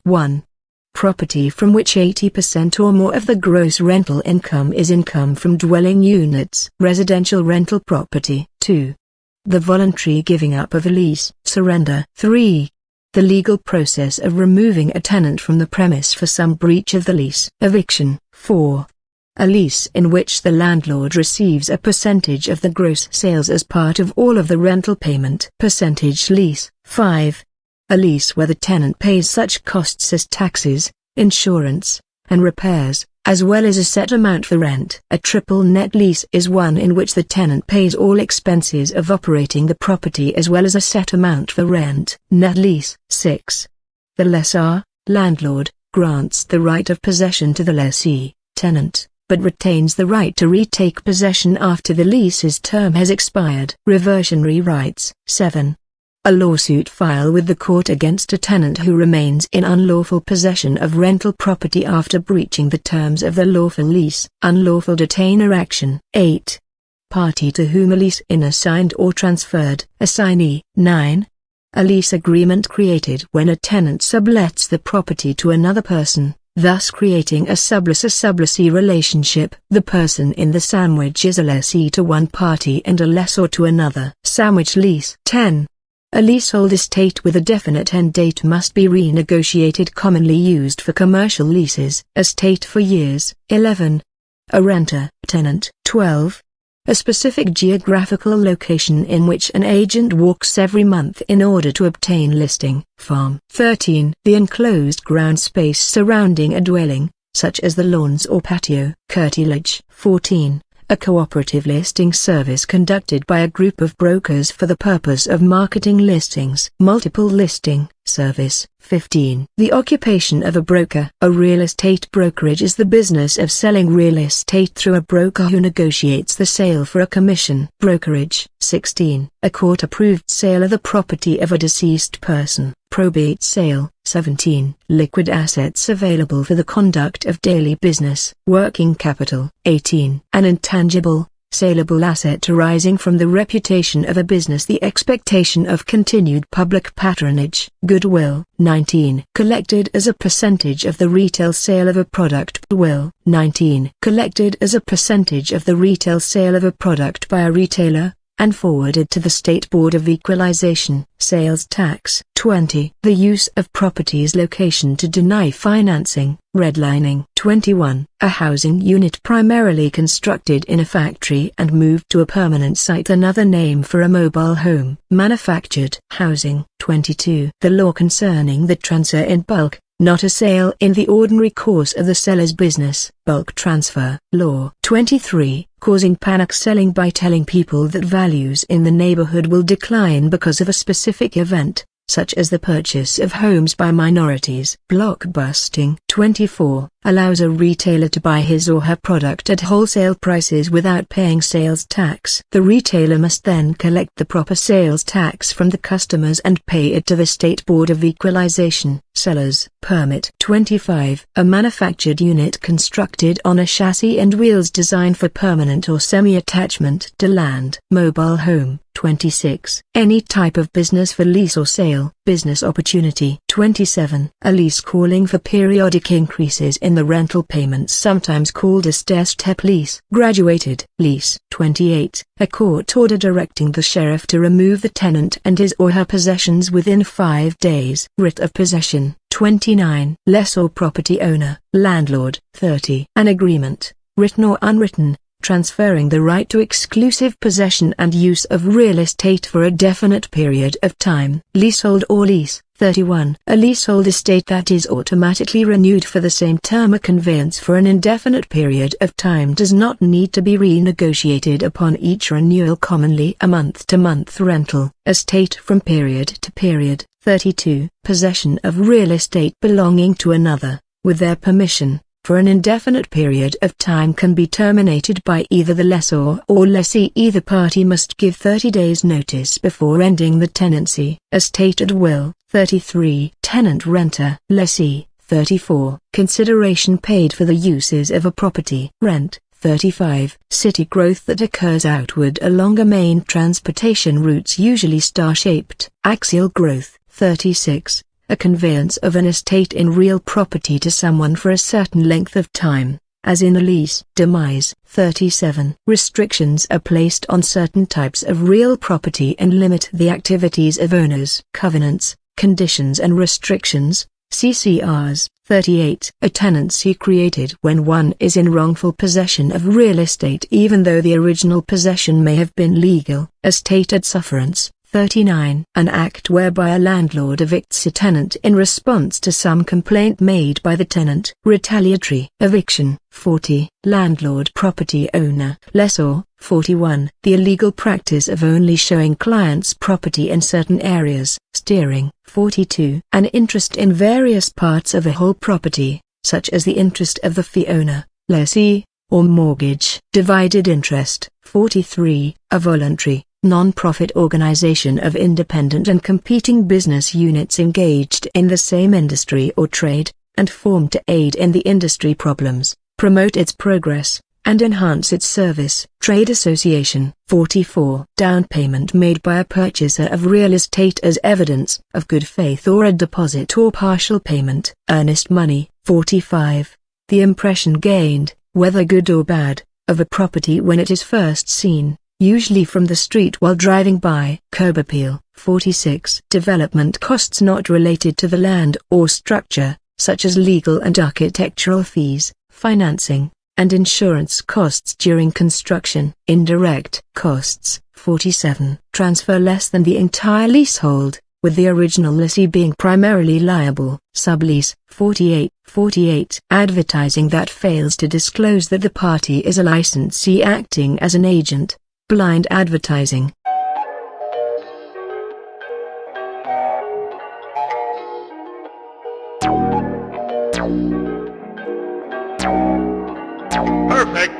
1. Property from which 80% or more of the gross rental income is income from dwelling units, residential rental property. 2. The voluntary giving up of a lease, surrender. 3. The legal process of removing a tenant from the premise for some breach of the lease, eviction. 4. A lease in which the landlord receives a percentage of the gross sales as part of all of the rental payment. Percentage lease. 5. A lease where the tenant pays such costs as taxes, insurance, and repairs, as well as a set amount for rent. A triple net lease is one in which the tenant pays all expenses of operating the property as well as a set amount for rent. Net lease. 6. The lessor, landlord, grants the right of possession to the lessee, tenant, but retains the right to retake possession after the lease's term has expired. Reversionary rights. 7. A lawsuit filed with the court against a tenant who remains in unlawful possession of rental property after breaching the terms of the lawful lease. Unlawful detainer action. 8. Party to whom a lease is assigned or transferred. Assignee. 9. A lease agreement created when a tenant sublets the property to another person, thus creating a sublessor-sublessee relationship. The person in the sandwich is a lessee to one party and a lessor to another. Sandwich lease. 10. A leasehold estate with a definite end date must be renegotiated, commonly used for commercial leases. Estate for years. 11. A renter, tenant. 12. A specific geographical location in which an agent walks every month in order to obtain listing, farm. 13. The enclosed ground space surrounding a dwelling, such as the lawns or patio. Curtilage. 14. A cooperative listing service conducted by a group of brokers for the purpose of marketing listings. Multiple listing service. 15. The occupation of a broker. A real estate brokerage is the business of selling real estate through a broker who negotiates the sale for a commission. Brokerage. 16. A court-approved sale of the property of a deceased person. Probate sale. 17. Liquid assets available for the conduct of daily business. Working capital. 18. An intangible, saleable asset arising from the reputation of a business, the expectation of continued public patronage. Goodwill. 19. Collected as a percentage of the retail sale of a product. Goodwill. 19. Collected as a percentage of the retail sale of a product by a retailer, and forwarded to the State Board of Equalization. Sales tax. 20. The use of property's location to deny financing. Redlining. 21. A housing unit primarily constructed in a factory and moved to a permanent site, another name for a mobile home. Manufactured housing. 22. The law concerning the transfer in bulk, not a sale in the ordinary course of the seller's business. Bulk transfer law. 23. Causing panic selling by telling people that values in the neighborhood will decline because of a specific event, such as the purchase of homes by minorities. Blockbusting. 24. Allows a retailer to buy his or her product at wholesale prices without paying sales tax. The retailer must then collect the proper sales tax from the customers and pay it to the State Board of Equalization. Seller's permit. 25. A manufactured unit constructed on a chassis and wheels designed for permanent or semi-attachment to land. Mobile home. 26. Any type of business for lease or sale. Business opportunity. 27. A lease calling for periodic increases in the rental payments, sometimes called a stair-step lease. Graduated lease. 28. A court order directing the sheriff to remove the tenant and his or her possessions within 5 days. Writ of possession. 29. Lessor property owner, landlord. 30. An agreement, written or unwritten, transferring the right to exclusive possession and use of real estate for a definite period of time. Leasehold or lease. 31. A leasehold estate that is automatically renewed for the same term. A conveyance for an indefinite period of time does not need to be renegotiated upon each renewal, commonly a month-to-month rental. Estate from period to period. 32. Possession of real estate belonging to another, with their permission, for an indefinite period of time can be terminated by either the lessor or lessee. Either party must give 30 days notice before ending the tenancy. Estate at will. 33. Tenant renter. Lessee. 34. Consideration paid for the uses of a property. Rent. 35. City growth that occurs outward along a main transportation routes, usually star-shaped. Axial growth. 36. a conveyance of an estate in real property to someone for a certain length of time, as in a lease. Demise. 37. Restrictions are placed on certain types of real property and limit the activities of owners. Covenants, conditions and restrictions, CC&Rs. 38. A tenancy created when one is in wrongful possession of real estate even though the original possession may have been legal. Estate ad sufferance. 39. An act whereby a landlord evicts a tenant in response to some complaint made by the tenant. Retaliatory eviction. 40. Landlord property owner. Lessor. 41. The illegal practice of only showing clients property in certain areas. Steering. 42. An interest in various parts of a whole property, such as the interest of the fee owner, lessee, or mortgage. Divided interest. 43. A voluntary, non-profit organization of independent and competing business units engaged in the same industry or trade, and formed to aid in the industry problems, promote its progress, and enhance its service. Trade association. 44. Down payment made by a purchaser of real estate as evidence of good faith or a deposit or partial payment. Earnest money. 45. The impression gained, whether good or bad, of a property when it is first seen, usually from the street while driving by. Curb appeal. 46. Development costs not related to the land or structure, such as legal and architectural fees, financing, and insurance costs during construction. Indirect costs. 47. Transfer less than the entire leasehold, with the original lessee being primarily liable. Sublease. 48. 48. Advertising that fails to disclose that the party is a licensee acting as an agent. Blind advertising. Perfect.